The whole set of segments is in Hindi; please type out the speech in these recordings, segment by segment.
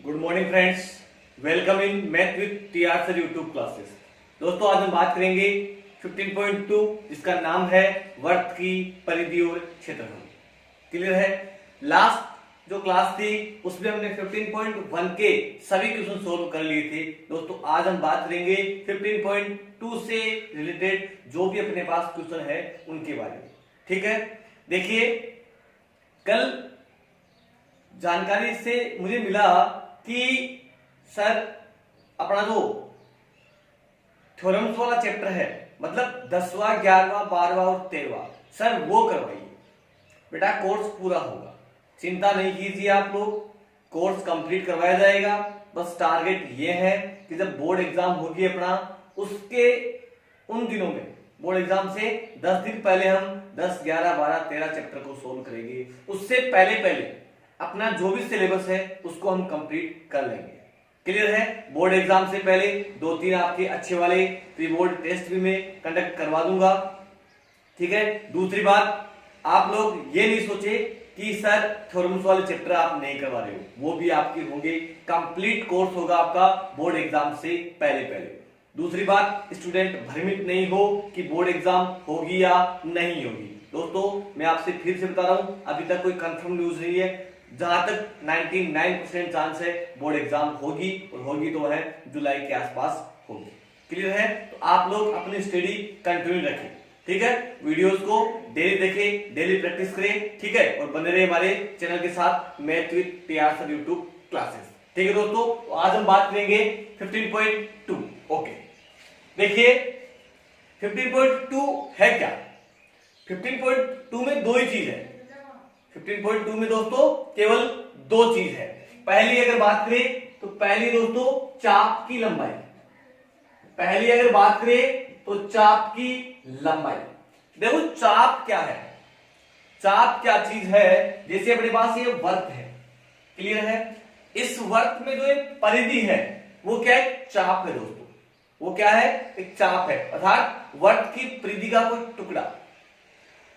Good morning friends, welcome in math with TR sir YouTube classes. दोस्तों आज हम बात करेंगे 15.2 जिसका नाम है वर्त की परिधि और क्षेत्रफल। क्लियर है? लास्ट जो क्लास थी उसमें हमने 15.1 के सभी क्वेश्चन सोल्व कर लिए थे। दोस्तों आज हम बात करेंगे 15.2 से रिलेटेड जो भी अपने पास क्वेश्चन है उनके बारे में। ठीक है, देखिए कल जानकारी से मुझे मिला कि सर अपना जो थ्योरम्स वाला चैप्टर है, मतलब 10वां 11वां 12वां और 13वां, सर वो करवाइए। बेटा कोर्स पूरा होगा, चिंता नहीं कीजिए आप लोग, कोर्स कंप्लीट करवाया जाएगा। बस टारगेट ये है कि जब बोर्ड एग्जाम होगी अपना, उसके उन दिनों में बोर्ड एग्जाम से 10 दिन पहले हम 10 11 12 13 चैप्टर को सोल्व करेंगे। उससे पहले अपना जो भी सिलेबस है उसको हम कंप्लीट कर लेंगे। क्लियर है? बोर्ड एग्जाम से पहले 2-3 आपके अच्छे वाले प्री बोर्ड टेस्ट भी मैं कंडक्ट करवा दूंगा। ठीक है, दूसरी बात, आप लोग ये नहीं सोचे कि सर थ्योरम्स वाले चैप्टर आप नहीं करवा रहे हो, वो भी आपके होंगे। कंप्लीट कोर्स होगा आपका बोर्ड एग्जाम से पहले। दूसरी बात, स्टूडेंट भ्रमित नहीं हो कि बोर्ड एग्जाम होगी या नहीं होगी। दोस्तों मैं आपसे फिर से बता रहा हूं, अभी तक कोई कंफर्म न्यूज नहीं है। जहां तक 99% चांस है बोर्ड एग्जाम होगी, और होगी तो है जुलाई के आसपास होगी। क्लियर है? तो आप लोग अपनी स्टडी कंटिन्यू रखें। ठीक है, वीडियोस को डेली देखें, डेली प्रैक्टिस करें। ठीक है, और बने रहे हमारे चैनल के साथ math with TR sir YouTube classes. ठीक है दोस्तों, तो आज हम बात करेंगे 15.2। ओके, देखिए 15.2 है क्या? 15.2 में दो ही चीज है। 15.2 में दोस्तों केवल दो चीज है। पहली अगर बात करें तो पहली दोस्तों चाप की लंबाई। पहली अगर बात करें तो चाप की लंबाई। देखो चाप क्या है, चाप क्या चीज है। जैसे अपने पास ये वर्त है, क्लियर है? इस वर्त में जो एक परिधि है वो क्या है? चाप है दोस्तों। वो क्या है? एक चाप है, अर्थात वर्त की परिधि का कोई टुकड़ा,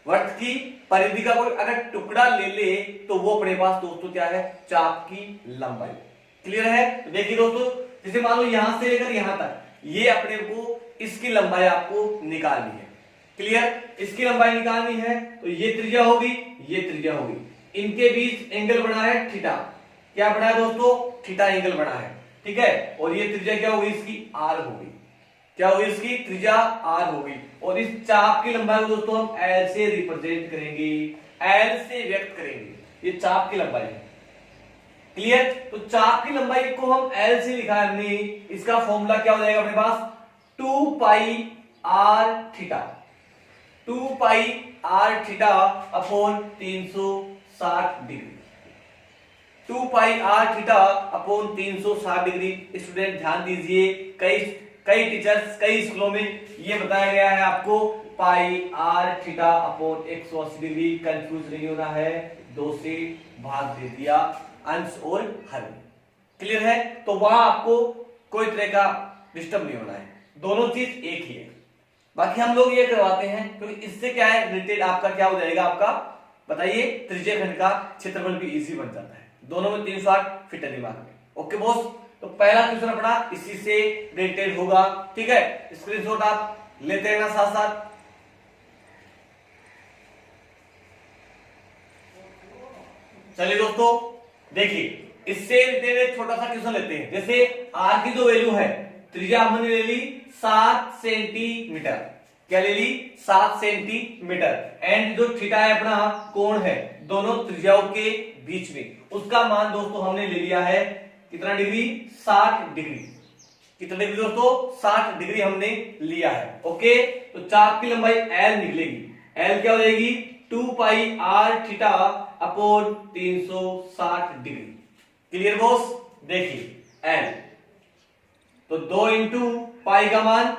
वर्त की परिधि का कोई अगर टुकड़ा ले ले तो वो अपने पास दोस्तों क्या है? चाप की लंबाई। क्लियर है? तो देखिए दोस्तों, जैसे मान लो यहां से लेकर यहां तक, ये अपने को इसकी लंबाई आपको निकालनी है। क्लियर? इसकी लंबाई निकालनी है तो ये त्रिज्या होगी, ये त्रिज्या होगी। इनके बीच एंगल बना है थीटा। क्या बना है दोस्तों? थीटा एंगल बना है। ठीक है, और ये त्रिज्या क्या होगी? इसकी आर होगी। क्या होगी? इसकी त्रिज्या आर होगी। और इस चाप की लंबाई को दोस्तों हम एल से रिप्रेजेंट करेंगे, एल से व्यक्त करेंगे। ये चाप की लंबाई है। क्लियर? तो चाप की लंबाई को हम एल से लिखाएंगे, इसका फॉर्मूला क्या हो जाएगा अपने पास? 2 pi r theta. 2 pi r theta upon 360 degree. 2 pi r theta upon 360 degree. Student ध्यान दीजिए, कई टीचर्स कई स्कूलों में ये बताया गया है आपको pi r theta upon 180 degree. Confuse नहीं होना है, 2 से भाग दे दिया अंश और हर में। क्लियर है? तो वहां आपको कोई तरह का डिस्टर्ब नहीं होना है, दोनों चीज एक ही है। बाकी हम लोग ये करवाते हैं क्योंकि इससे क्या है रिलेटेड आपका क्या हो जाएगा, आपका बताइए त्रिज्या खंड का क्षेत्रफल भी इजी बन जाता है। दोनों में 360 फिट है दिमाग में। ओके बॉस, तो पहला क्वेश्चन अपना इसी से रिलेटेड होगा। ठीक है, स्क्रीनशॉट आप लेते रहना साथ साथ। चलिए दोस्तों देखिए, इससे रिलेटेड छोटा सा क्वेश्चन लेते हैं। जैसे आर की जो वैल्यू है, त्रिज्या हमने ले ली 7 सेंटीमीटर। क्या ले ली? 7 सेंटीमीटर। एंड जो थीटा है अपना कोण है दोनों त्रिज्याओं के बीच में, उसका मान दोस्तों हमने ले लिया है कितना डिग्री? 60 डिग्री। कितना डिग्री दोस्तों? 60 डिग्री हमने लिया है। ओके, तो चाप की लंबाई एल निकलेगी। एल क्या हो जाएगी? 2 pi r theta upon 360 degree. Clear boss? देखिए एल तो 2 इंटू पाई का मान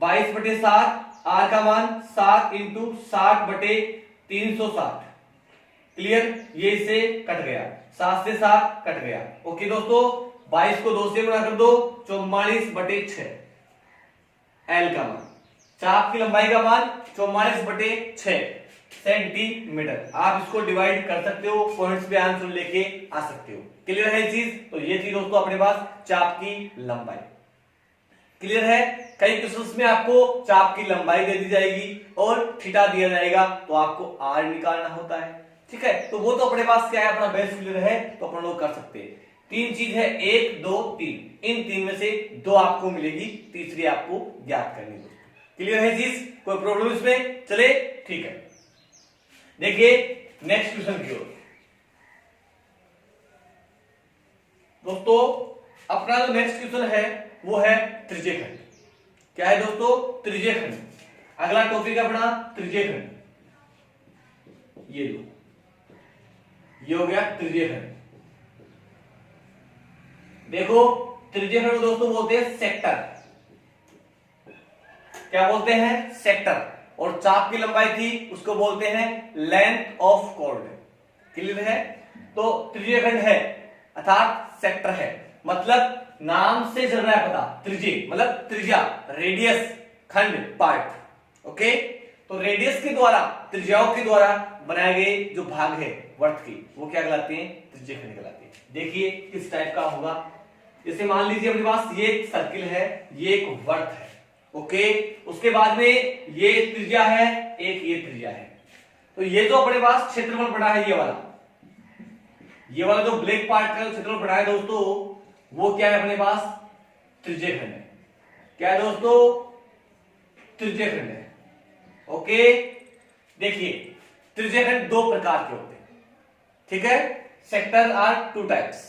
22/7, आर का मान 7 इंटू 60/360। क्लियर? ये इससे कट गया, 7 से 7 कट गया। ओके दोस्तों, 22 को 2 से गुणा कर दो, 44/6 एल का मान। चाप की लंबाई का मान 44/6। सेंटीमीटर। आप इसको डिवाइड कर सकते हो, पॉइंट्स पे आंसर लेके आ सकते हो। क्लियर है चीज? तो ये थी दोस्तों अपने पास चाप की लंबाई। क्लियर है? कई क्वेश्चंस में आपको चाप की लंबाई दे दी जाएगी और थीटा दिया जाएगा, तो आपको आर निकालना होता है। ठीक है, तो वो तो अपने पास क्या है, अपना बेस क्लियर है, तो अपन लोग कर सकते हैं। तीन चीज है, 1 2 3, इन तीन में से 2 आपको मिलेगी, तीसरी आपको ज्ञात करनी होगी। क्लियर है चीज? कोई प्रॉब्लम इसमें? चले ठीक है, देखिए नेक्स्ट क्वेश्चन की ओर। दोस्तों अपना जो नेक्स्ट क्वेश्चन है वो है त्रिज्यखंड। क्या है दोस्तों? त्रिज्यखंड। अगला टॉपिक है अपना त्रिज्यखंड। ये लो, ये हो गया त्रिज्यखंड। देखो त्रिज्यखंड को दोस्तों बोलते हैं सेक्टर। क्या बोलते हैं? सेक्टर। और चाप की लंबाई थी उसको बोलते हैं लेंथ ऑफ कॉर्ड। क्लियर है? तो त्रिज्यखंड है अर्थात सेक्टर है, मतलब नाम से चल रहा है पता, त्रिज्य मतलब त्रिज्या, रेडियस, खंड, पार्ट। ओके, तो रेडियस के द्वारा, त्रिज्याओं के द्वारा बनाए गए जो भाग है वर्त के, वो क्या कहलाते हैं? त्रिज्यखंड कहलाते हैं। देखिए किस टाइप का होगा। जैसे मान लीजिए अपने पास ये एक सर्किल है, ये एक वर्त है। ओके, उसके बाद में ये त्रिज्या है, एक ये त्रिज्या है। तो ये जो अपने पास क्षेत्रफल पड़ा है, ये वाला जो ब्लैक पार्ट का क्षेत्रफल पड़ा है दोस्तों, वो क्या है अपने पास? त्रिज्यखंड है। क्या है दोस्तों? त्रिज्यखंड है। ओके, देखिए त्रिज्यखंड दो प्रकार के होते हैं। ठीक है, सेक्टर आर 2 टाइप्स।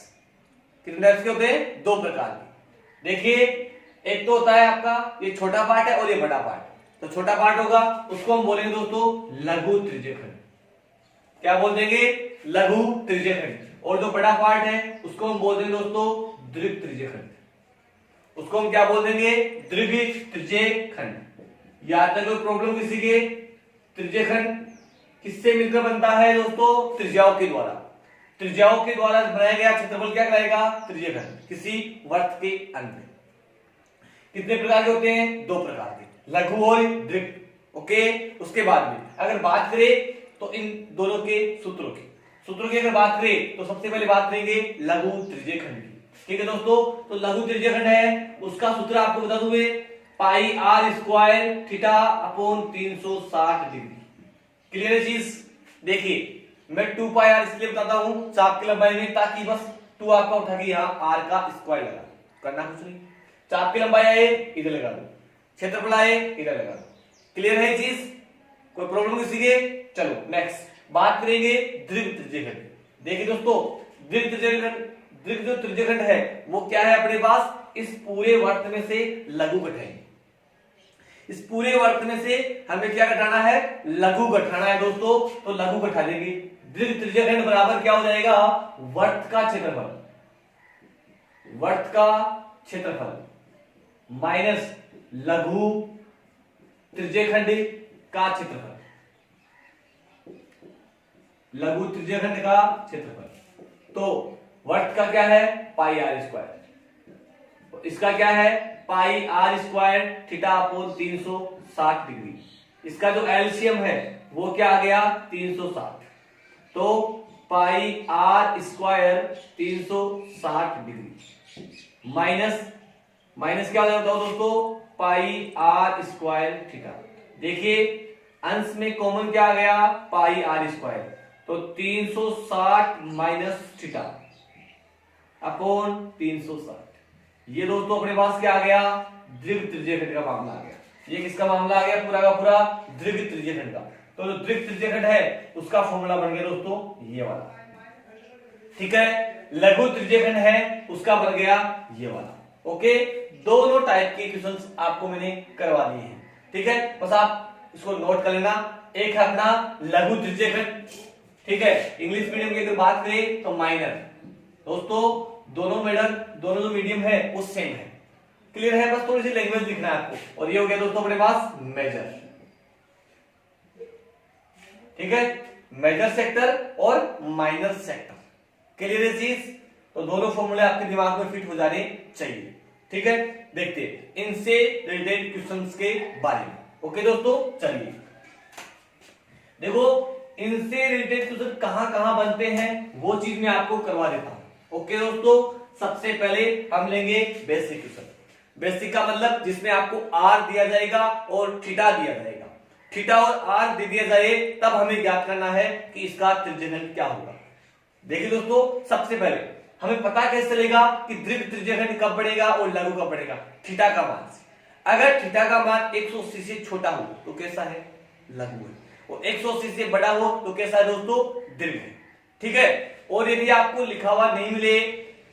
कितने टाइप्स के होते हैं? 2 प्रकार के। देखिए एक तो होता है आपका ये छोटा पार्ट है और ये बड़ा पार्ट। तो छोटा पार्ट होगा उसको हम बोलेंगे दोस्तों लघु त्रिज्यखंड। क्या बोल देंगे? लघु त्रिज्यखंड। और जो बड़ा पार्ट है उसको हम बोल देंगे दोस्तों दीर्घ त्रिज्यखंड। उसको हम क्या बोल देंगे? दीर्घ त्रिज्यखंड। याद तक कोई प्रॉब्लम किसी के? त्रिज्यखंड किससे मिलकर बनता है दोस्तों? त्रिज्याओं के द्वारा। त्रिज्याओं के द्वारा बनाया गया क्षेत्रफल क्या कहलाएगा? त्रिज्यखंड, किसी वर्त के अंदर। कितने प्रकार के होते हैं? 2 प्रकार के, लघु और दीर्घ। ओके, उसके बाद में अगर बात करें तो इन दोनों के सूत्रों की अगर बात करें तो सबसे पहले बात करेंगे लघु त्रिज्यखंड की। ठीक है दोस्तों, तो लघु त्रिज्यखंड है, उसका सूत्र आपको बता दूं मैं, pi r square theta upon 360 degree. Clear है चीज? देखिए मैं 2 पाई आर इसलिए बताता हूं चाप की लंबाई में, ताकि बस 2 आपका उठा के यहां आर का स्क्वायर लगा, करना कुछ नहीं। चाप की लंबाई आए इधर लगा दो, क्षेत्रफल आए इधर लगा दो। क्लियर है चीज? कोई प्रॉब्लम किसी के? चलो नेक्स्ट बात करेंगे दीर्घ त्रिज्यखंड। देखिए दोस्तों दीर्घ जो त्रिज्यखंड है वो क्या है अपने पास? इस पूरे वर्त में से लघु घटाएंगे। इस पूरे वर्त में से हमें क्या घटाना है? लघु घटाना है दोस्तों, तो लघु घटा देंगे। दीर्घ त्रिज्यखंड बराबर क्या हो जाएगा? वर्त का क्षेत्रफल, वर्त का क्षेत्रफल माइनस लघु त्रिज्यखंड का क्षेत्रफल, लघु त्रिज्यखंड का क्षेत्रफल। तो वर्त का क्या है? Pi r square. इसका क्या है? Pi r square theta upon 360 degree. इसका जो एलसीएम है वो क्या आ गया? 360। तो पाई आर स्क्वायर 360 डिग्री माइनस क्या हो जाता है दोस्तों? पाई आर स्क्वायर थीटा। देखिए अंश में कॉमन क्या आ गया? पाई आर स्क्वायर। तो 360 माइनस थीटा अपॉन 360। ये दोस्तों अपने पास क्या आ गया? दीर्घ त्रिज्यखंड का मामला आ गया। ये किसका मामला आ गया? पूरा का पूरा दीर्घ त्रिज्यखंड का। तो जो दीर्घ त्रिज्यखंड है उसका फॉर्मूला बन गया दोस्तों ये वाला। ठीक है, लघु त्रिज्यखंड है उसका बन गया ये वाला। ओके, दोनों टाइप के क्वेश्चंस आपको मैंने करवा दिए हैं। ठीक है, बस आप इसको नोट कर लेना। एक है अपना लघु त्रिज्यखंड, ठीक है, इंग्लिश मीडियम की अगर बात करें तो माइनर। दोस्तों दोनों जो मीडियम है वो सेम है। क्लियर है? बस थोड़ी सी लैंग्वेज लिखना है आपको। और ये हो गया दोस्तों अपने पास मेजर। ठीक है, मेजर सेक्टर और माइनर सेक्टर। क्लियर है चीज? तो दोनों फॉर्मूले आपके दिमाग में फिट हो जाने चाहिए। ठीक है, देखते हैं इनसे रिलेटेड क्वेश्चंस के बारे में। ओके दोस्तों, चलिए देखो इनसे रिलेटेड क्वेश्चन कहां कहां बनते हैं वो चीज मैं आपको करवा देता हूं। ओके दोस्तों, सबसे पहले हम लेंगे बेसिक क्वेश्चन। बेसिक का मतलब जिसमें आपको आर दिया जाएगा और थीटा दिया जाएगा, थीटा और आर दे दिया जाए तब हमें ज्ञात करना है कि इसका त्रिज्यघन क्या होगा। देखिए दोस्तों, सबसे पहले हमें पता कैसे चलेगा कि दीर्घ त्रिज्यघन कब बढ़ेगा और लघु कब बढ़ेगा? थीटा का मान से। अगर थीटा का मान 180 से छोटा हो तो कैसा है? लघु है। और 180 से बड़ा हो तो कैसा है दोस्तों? दीर्घ है। ठीक है। और यदि आपको लिखा हुआ नहीं मिले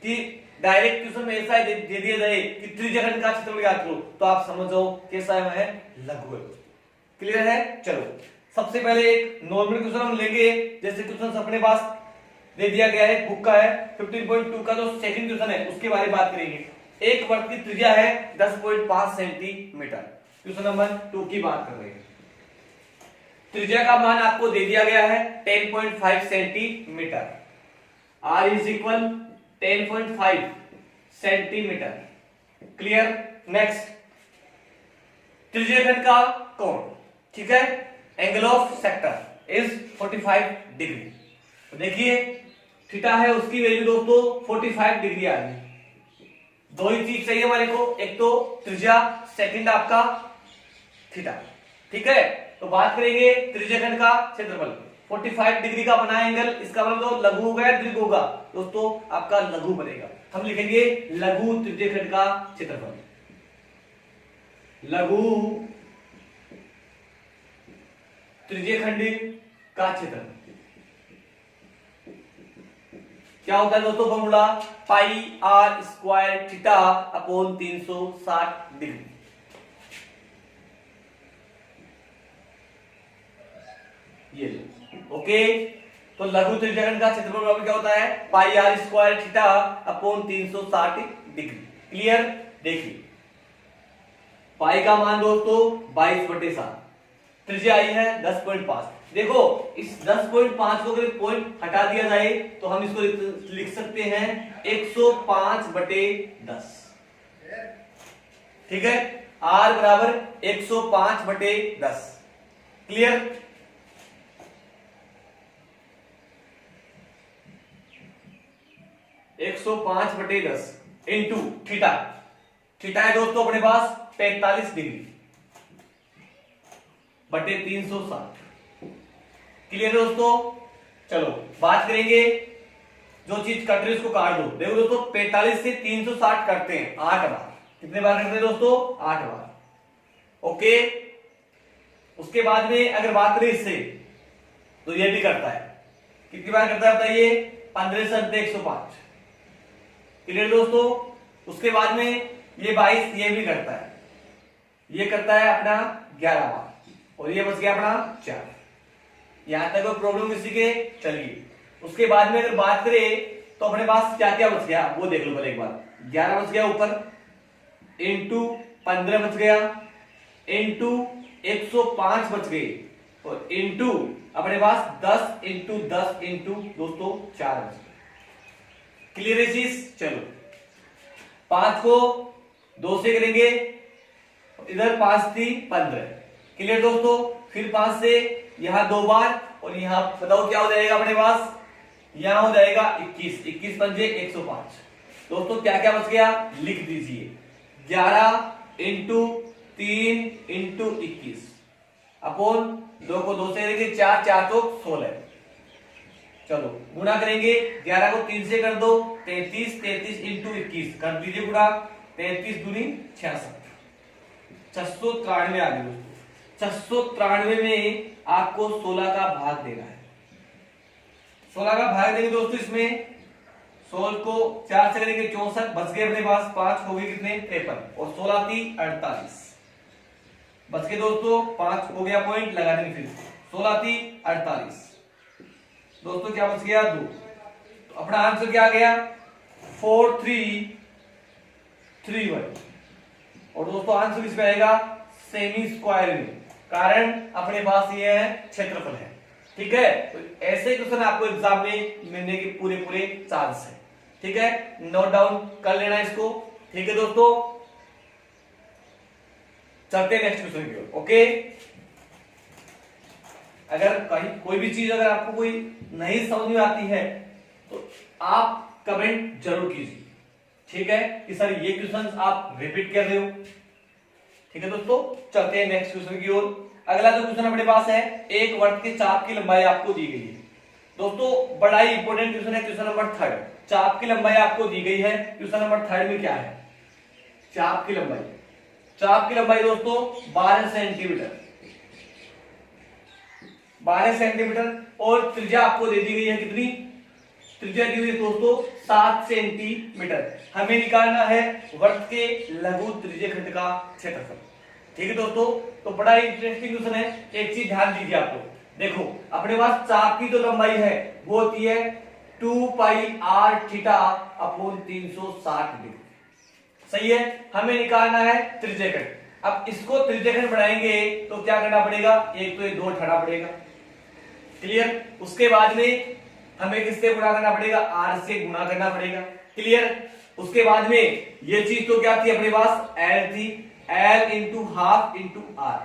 कि डायरेक्ट क्वेश्चन में ऐसा दे दिया जाए कि त्रिज्यघन का क्षेत्रफल ज्ञात करो, तो आप समझ जाओ कैसा है? लघु है। क्लियर है? चलो सबसे पहले एक नॉर्मल क्वेश्चन हम लेंगे। जैसे क्वेश्चन अपने पास दे दिया गया है, बुक का है 15.2 का जो सेकंड क्वेश्चन है उसके बारे में बात करेंगे। एक वर्ग की त्रिज्या है 10.5 सेंटीमीटर। क्वेश्चन नंबर 2 की बात कर रहे हैं। त्रिज्या का मान आपको दे दिया गया है 10.5 centimetre. r is equal 10.5 centimetre. Clear? Next, त्रिज्यघन का कोण, ठीक है, angle of sector is 45 degree. तो देखिए थीटा है उसकी वैल्यू दोस्तों 45 डिग्री आ गई। दो ही चीज चाहिए हमारे को, एक तो त्रिज्या, सेकंड आपका थीटा। ठीक है, तो बात करेंगे त्रिज्यघन का क्षेत्रफल। 45 डिग्री का बना एंगल, इसका मतलब तो लघु होगा या दीर्घ होगा? दोस्तों आपका लघु बनेगा। हम लिखेंगे लघु त्रिज्यघन का क्षेत्रफल। लघु त्रिज्यखंड का क्षेत्रफल क्या होता है दोस्तों? Formula pi r square theta upon 360 degree. ये लो। ओके, तो लघु त्रिज्यघन का क्षेत्रफल बराबर क्या होता है? Pi r square theta upon 360 degree. Clear? देखिए पाई का मान दोस्तों 22/7, त्रिज्या आई है 10.5। देखो इस 10.5 को अगर पॉइंट हटा दिया जाए तो हम इसको लिख सकते हैं 105/10। ठीक है, r बराबर 105/10। क्लियर? एक 105/10 इंटू थीटा। थीटा है दोस्तों अपने पास 45 डिग्री बटे 360। क्लियर दोस्तों? चलो बात करेंगे, जो चीज कट रही है उसको काट दो। देखो दोस्तों 45 से 360 करते हैं 8 बार। कितने बार करते हैं दोस्तों? 8 बार। ओके, उसके बाद में अगर बात करें इससे तो ये भी करता है। कितनी बार करता है बताइए? 15 से 105। क्लियर दोस्तों? उसके बाद में ये 22 ये भी करता है, ये करता है अपना 11 बार, और ये बच गया अपना 4। यहां तक कोई प्रॉब्लम किसी के? चलिए उसके बाद में अगर बात करें तो अपने पास क्या क्या बच गया वो देख लो पहले एक बार। 11 बच गया ऊपर, इंटू 15 बच गया, इंटू 105 बच गए, और इंटू अपने पास 10 इंटू 10 इंटू दोस्तों 4 बच गए। क्लियर है चीज? चलो 5 को 2 से करेंगे, इधर 5 थी 15। क्लियर दोस्तों? फिर 5 से यहां 2 बार, और यहां बताओ क्या हो जाएगा अपने पास? यहां हो जाएगा 21। 21 पंजे 105। दोस्तों क्या क्या बच गया लिख दीजिए। 11 इंटू 3 इंटू 21 अपॉन 2 को 2 से करेंगे, 4 4 तो 16। चलो गुणा करेंगे, 11 को 3 से कर दो 33, 33 इंटू 21 कर दीजिए गुणा, 33 दूनी 66, 693 आ गए दोस्तों। 693 में आपको 16 का भाग देना है। 16 का भाग देंगे दोस्तों, इसमें 16 को 4 से करेंगे 64, बच गए अपने पास 5, हो गए कितने 53, और 16 थी 48 बच गए दोस्तों 5, हो गया पॉइंट लगा देंगे फिर 16 थी 48 दोस्तों, क्या बच गया 2। तो अपना आंसर क्या आ गया 4331। और दोस्तों आंसर किस पे आएगा? सेमी स्क्वायर में, कारण अपने पास ये है क्षेत्रफल है। ठीक है, तो ऐसे क्वेश्चन आपको एग्जाम में मिलने के पूरे पूरे चांस है। ठीक है, नोट डाउन कर लेना इसको। ठीक है दोस्तों, चलते हैं नेक्स्ट क्वेश्चन की ओर। ओके, अगर कहीं कोई भी चीज अगर आपको कोई नहीं समझ में आती है तो आप कमेंट जरूर कीजिए, ठीक है, कि सर ये क्वेश्चन आप रिपीट कर रहे हो। ठीक है दोस्तों, चलते हैं नेक्स्ट क्वेश्चन की ओर। अगला जो क्वेश्चन अपने पास है, एक वर्त के चाप की लंबाई आपको दी गई है। दोस्तों बड़ा ही इंपॉर्टेंट क्वेश्चन है, क्वेश्चन नंबर 3। चाप की लंबाई आपको दी गई है। क्वेश्चन नंबर 3 में क्या है, चाप की लंबाई। चाप की लंबाई दोस्तों 12 सेंटीमीटर, 12 सेंटीमीटर, और त्रिज्या आपको दे दी गई है कितनी, त्रिज्या दी हुई है दोस्तों 7 सेंटीमीटर। हमें निकालना है वर्त के लघु त्रिज्यखंड का क्षेत्रफल। ठीक है दोस्तों, तो बड़ा ही इंटरेस्टिंग क्वेश्चन है। एक चीज ध्यान दीजिए आप लोग, देखो अपने पास चाप की जो लंबाई है वो होती है 2 पाई r थीटा अपॉन 360 डिग्री, सही है। हमें निकालना है त्रिज्यखंड। अब इसको त्रिज्यखंड बनाएंगे तो क्या करना पड़ेगा, एक तो ये 2 उठाना पड़ेगा, क्लियर। उसके बाद में हमें किससे गुणा करना पड़ेगा, r से गुणा करना पड़ेगा, क्लियर। उसके बाद में ये चीज तो क्या थी अपने पास, l थी, l into half into r।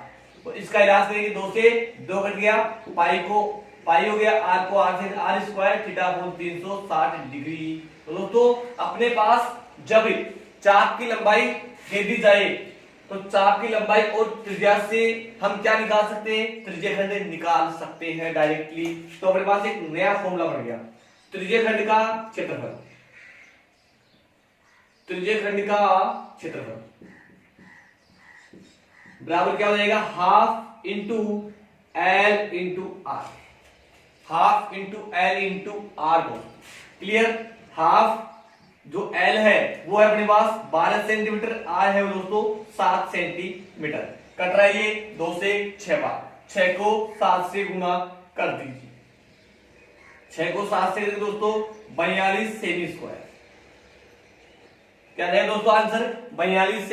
तो इसका इलाज करेंगे, 2 से 2 कट गया, पाई को पाई हो गया, r को r से r square theta upon 360 degree. तो दोस्तों अपने पास जब चाप की लंबाई दे दी जाए तो चाप की लंबाई और त्रिज्या से हम क्या निकाल सकते हैं, त्रिज्यखंड निकाल सकते हैं डायरेक्टली। तो अपने पास एक नया फॉर्मूला बन गया, त्रिज्यखंड का क्षेत्रफल, त्रिज्यखंड का क्षेत्रफल बराबर क्या हो जाएगा, half into L into R, half into L into R को, क्लियर। हाफ जो L है वो है अपने पास 12 सेंटीमीटर, R है दोस्तों 7 सेंटीमीटर। कट रहा है ये 2 से 6 बार, 6 को 7 से गुणा कर दीजिए, 6 को 7 से दोस्तों 42 सेमी स्क्वायर। क्या है दोस्तों आंसर, 42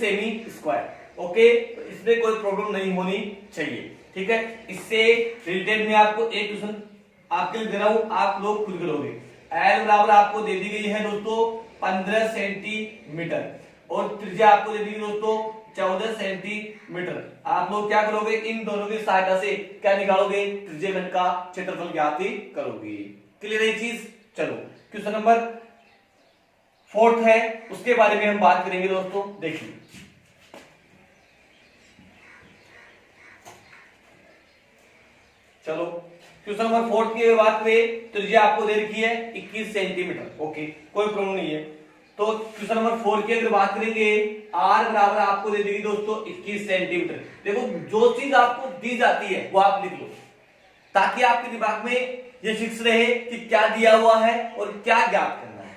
सेमी स्क्वायर। ओके, तो इसमें कोई प्रॉब्लम नहीं होनी चाहिए, ठीक है। इससे रिलेटेड में आपको एक क्वेश्चन आपके लिए दे रहा हूं, आप लोग खुद करोगे। L बराबर आपको दे दी गई है दोस्तों 15 सेंटीमीटर और त्रिज्या आपको दे दी गई दोस्तों 14 सेंटीमीटर। आप लोग क्या करोगे, इन दोनों की सहायता से क्या निकालोगे, त्रिज्यखंड का क्षेत्रफल ज्ञात करोगे। क्लियर है चीज। चलो क्वेश्चन नंबर 4 है, उसके बारे में हम बात करेंगे दोस्तों। देखिए चलो क्वेश्चन नंबर 4 की बात करें, त्रिज्या आपको दे रखी है 21 सेंटीमीटर। ओके, कोई प्रॉब्लम नहीं है। तो क्वेश्चन नंबर 4 की अगर बात करेंगे, r बराबर आपको दे देगी दोस्तों 21 सेंटीमीटर। देखो जो चीज आपको दी जाती है वो आप लिख लो, ताकि आपके दिमाग में ये फिक्स रहे कि क्या दिया हुआ है और क्या ज्ञात करना है।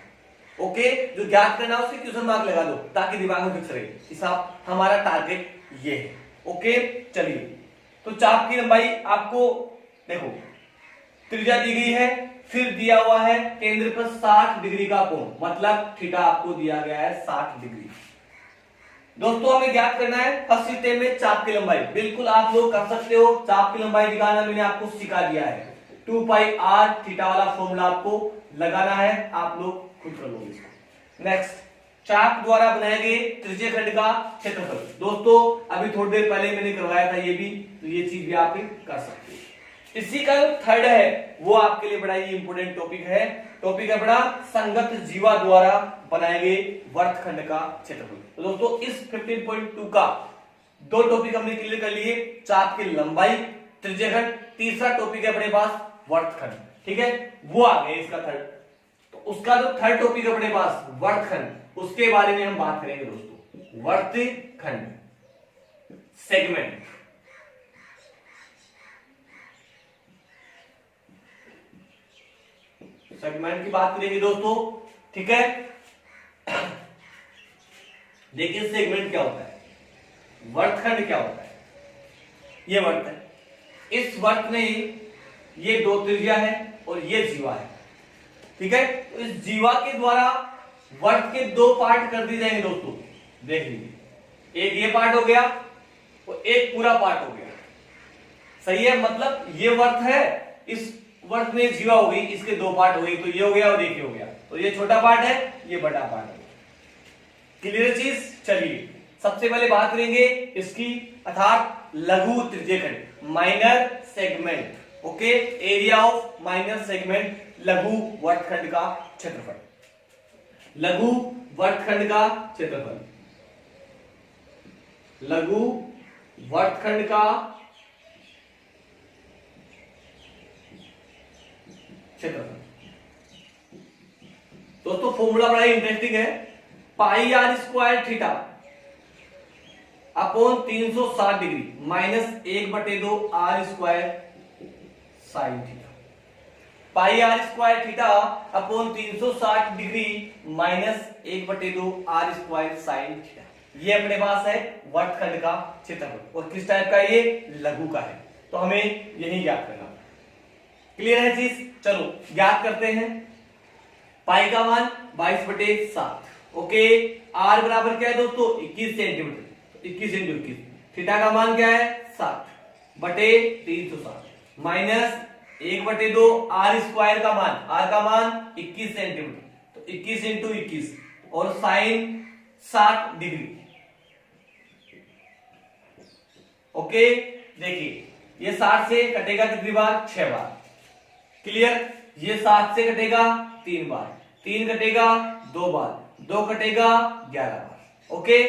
ओके, जो ज्ञात करना है उसके क्वेश्चन मार्क लगा दो ताकि दिमाग में फिक्स रहे। इसा हमारा टारगेट ये है। ओके चलिए, तो चाप की लंबाई आपको देखो, त्रिज्या दी गई है, फिर दिया हुआ है केंद्र पर 60 डिग्री का कोण, मतलब थीटा आपको दिया गया है 60 डिग्री। दोस्तों हमें ज्ञात करना है फर्स्ट स्टेप में चाप की लंबाई। बिल्कुल आप लोग कर सकते हो, चाप की लंबाई निकालना मैंने आपको सिखा दिया है। 2 पाई r थीटा वाला फॉर्मूला आपको लगाना है, आप लोग खुद कर लोगे इसको। नेक्स्ट, चाप द्वारा बनाए गए त्रिज्यखंड का क्षेत्रफल। दोस्तों अभी थोड़ी देर पहले मैंने करवाया था ये भी, तो ये चीज भी आप कर सकते हो। इसी का जो थर्ड है वो आपके लिए बड़ा ही इंपोर्टेंट टॉपिक है। टॉपिक है बड़ा संगत जीवा द्वारा बनाए गए वर्तखंड का क्षेत्रफल। तो दोस्तों इस 15.2 का 2 टॉपिक हमने क्लियर कर लिए, चाप की लंबाई, त्रिज्यखंड, तीसरा टॉपिक है अपने पास वर्तखंड। ठीक है, वो आ गया इसका थर्ड। तो उसका जो थर्ड टॉपिक है अपने पास वर्तखंड, उसके बारे में हम बात करेंगे दोस्तों। वर्तखंड सेगमेंट, सेगमेंट की बात करेंगे दोस्तों। ठीक है, देखिए सेगमेंट क्या होता है, वर्तखंड क्या होता है। ये वर्त है, इस वर्त में ये 2 त्रिज्या है और ये जीवा है। ठीक है, तो इस जीवा के द्वारा वर्त के 2 पार्ट कर दिए जाएंगे दोस्तों। देख लीजिए, एक ये पार्ट हो गया और एक पूरा पार्ट हो गया। सही है, मतलब ये वर्त है, इस वर्त में जीवा हो गई, इसके 2 पार्ट हो गए, तो ये हो गया और एक ये हो गया। तो ये छोटा पार्ट है, ये बड़ा पार्ट है। क्लियर चीज। चलिए सबसे पहले बात करेंगे इसकी, अर्थात लघु त्रिज्यखंड, minor segment, okay, area of minor segment, लघु वर्तखंड का क्षेत्रफल, लघु वर्तखंड का क्षेत्रफल, लघु वर्तखंड का क्षेत्रफल। दोस्तों फॉर्मूला बड़ा ही इंटरेस्टिंग है, pi r square theta upon 360 degree minus 1/2 r square sine theta, pi r square theta upon 360 degree minus 1/2 r square sine theta. ये अपने पास है वर्तखंड का क्षेत्रफल और किस टाइप का, ये लघु का है, तो हमें यही ज्ञात करना। क्लियर है चीज? चलो ज्ञात करते हैं। पाई का मान 22/7, ओके, आर बराबर क्या है दोस्तों 21 सेंटीमीटर, 21 इंटू 21, थीटा का मान क्या है 7/360 माइनस 1/2 आर स्क्वायर का मान, आर का मान 21 सेंटीमीटर, तो 21 इंटू 21 और साइन 60 डिग्री, ओके। देखिए ये 60 से कटेगा कितनी बार, 6 बार, क्लियर। ये 7 से कटेगा 3 बार, 3 कटेगा 2 बार, 2 कटेगा 11 बार, ओके।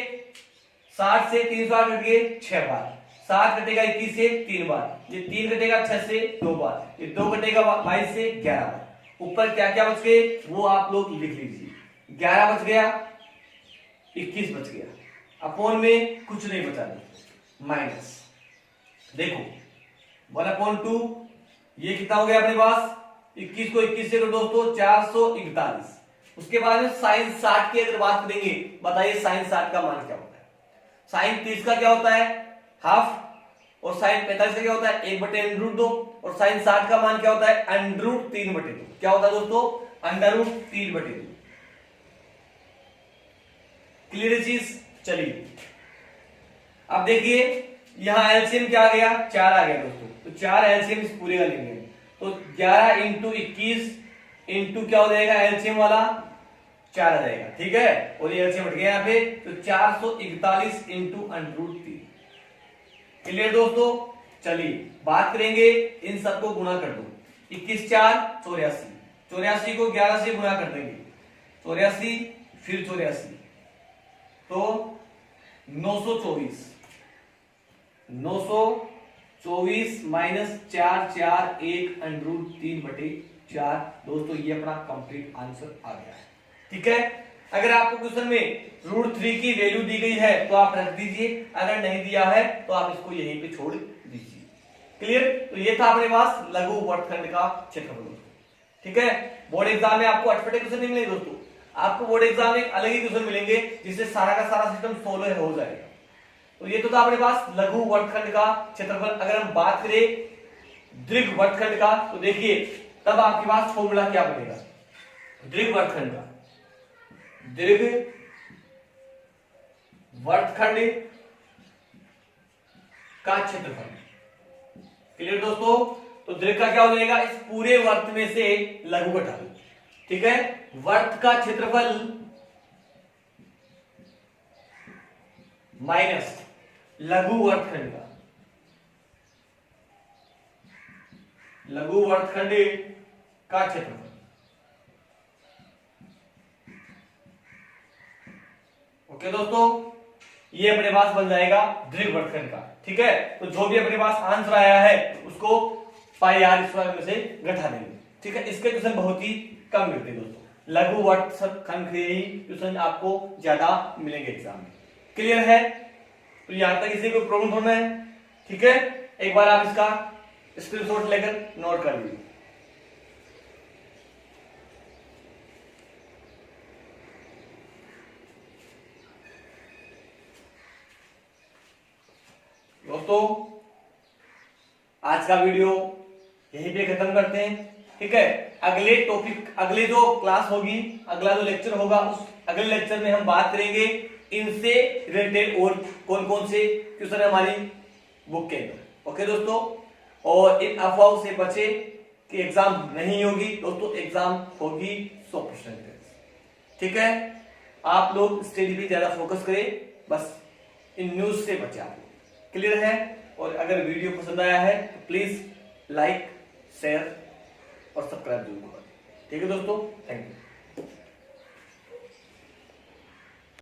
60 से 360 कट गए 6 बार, 7 कटेगा 21 से 3 बार, ये 3 कटेगा 6 से 2 बार, ये 2 कटेगा 22 से 11 बार। ऊपर क्या क्या बच गए वो आप लोग लिख लीजिए, 11 बच गया, 21 बच गया, अपोन में कुछ नहीं बचा, माइनस, देखो 1/2, ये कितना हो गया अपने पास, 21 को 21 से दोस्तों 441। उसके बाद में साइन 60 की अगर बात करेंगे, बताइए साइन 60 का मान क्या होता है, साइन 30 का क्या होता है हाफ, और साइन 45 का क्या होता है 1/√2, और साइन 60 का मान क्या होता है √3/2। क्या होता है दोस्तों √3/2। क्लियर चीज? चलिए अब देखिए यहां एलसीएम क्या आ गया, 4 आ गया दोस्तों, तो 4 एलसीएम इस पूरे का लेंगे, तो 11 इंटू 21 इंटू क्या हो जाएगा एलसीएम वाला 4 आ जाएगा, ठीक है, और ये एलसीएम हट गया यहाँ पे, तो 441 इंटू √3। क्लियर दोस्तों? चलिए बात करेंगे, इन सबको गुणा कर दो, 21 4 84, 84 को 11 से गुणा कर देंगे, 84 फिर 84, तो 924, 924 माइनस 4 4 1 √3/4। दोस्तों ये अपना कंप्लीट आंसर आ गया है, ठीक है। अगर आपको क्वेश्चन में √3 की वैल्यू दी गई है तो आप रख दीजिए, अगर नहीं दिया है तो आप इसको यहीं पे छोड़ दीजिए। क्लियर? तो ये था अपने पास लघु वर्तखंड का क्षेत्रफल, ठीक है। बोर्ड एग्जाम में आपको अटपटे क्वेश्चन नहीं मिलेंगे दोस्तों, आपको बोर्ड एग्जाम में एक अलग ही क्वेश्चन मिलेंगे जिससे सारा का सारा सिस्टम सोल्व हो जाएगा। तो ये तो था अपने पास लघु वर्तखंड का क्षेत्रफल। अगर हम बात करें दीर्घ वर्तखंड का, तो देखिए तब आपके पास फॉर्मूला क्या बनेगा दीर्घ वर्तखंड का, दीर्घ वर्तखंड का क्षेत्रफल। क्लियर दोस्तों? तो दीर्घ का क्या हो जाएगा, इस पूरे वर्त में से लघु घटा दो, ठीक है। वर्त का क्षेत्रफल माइनस लघु वर्तखंड का, लघु वर्तखंड का क्षेत्रफल। ओके दोस्तों, ये अपने पास बन जाएगा दीर्घ वर्तखंड का, ठीक है। तो जो भी अपने पास आंसर आया है उसको पाई आर स्क्वायर में से घटा देंगे, ठीक है। इसके क्वेश्चन बहुत ही कम मिलते हैं दोस्तों, लघु वर्तखंड के ही क्वेश्चन आपको ज्यादा मिलेंगे एग्जाम में। क्लियर है? तो यहां तक किसी को प्रॉब्लम होना है, ठीक है। एक बार आप इसका स्क्रीनशॉट लेकर नोट कर लीजिए। दोस्तों आज का वीडियो यहीं पे खत्म करते हैं, ठीक है। अगले टॉपिक, अगले जो क्लास होगी, अगला जो लेक्चर होगा, उस अगले लेक्चर में हम बात करेंगे इनसे रिलेटेड और कौन कौन से क्वेश्चन है हमारी बुक के अंदर। ओके दोस्तों, और इन अफवाहों से बचे कि एग्जाम नहीं होगी दोस्तों, एग्जाम होगी 100%, ठीक है। आप लोग स्टडी पे ज्यादा फोकस करें, बस इन न्यूज से बचे आप लोग। क्लियर है? और अगर वीडियो पसंद आया है तो प्लीज लाइक, शेयर और सब्सक्राइब जरूर करें। ठीक है दोस्तों, थैंक यू।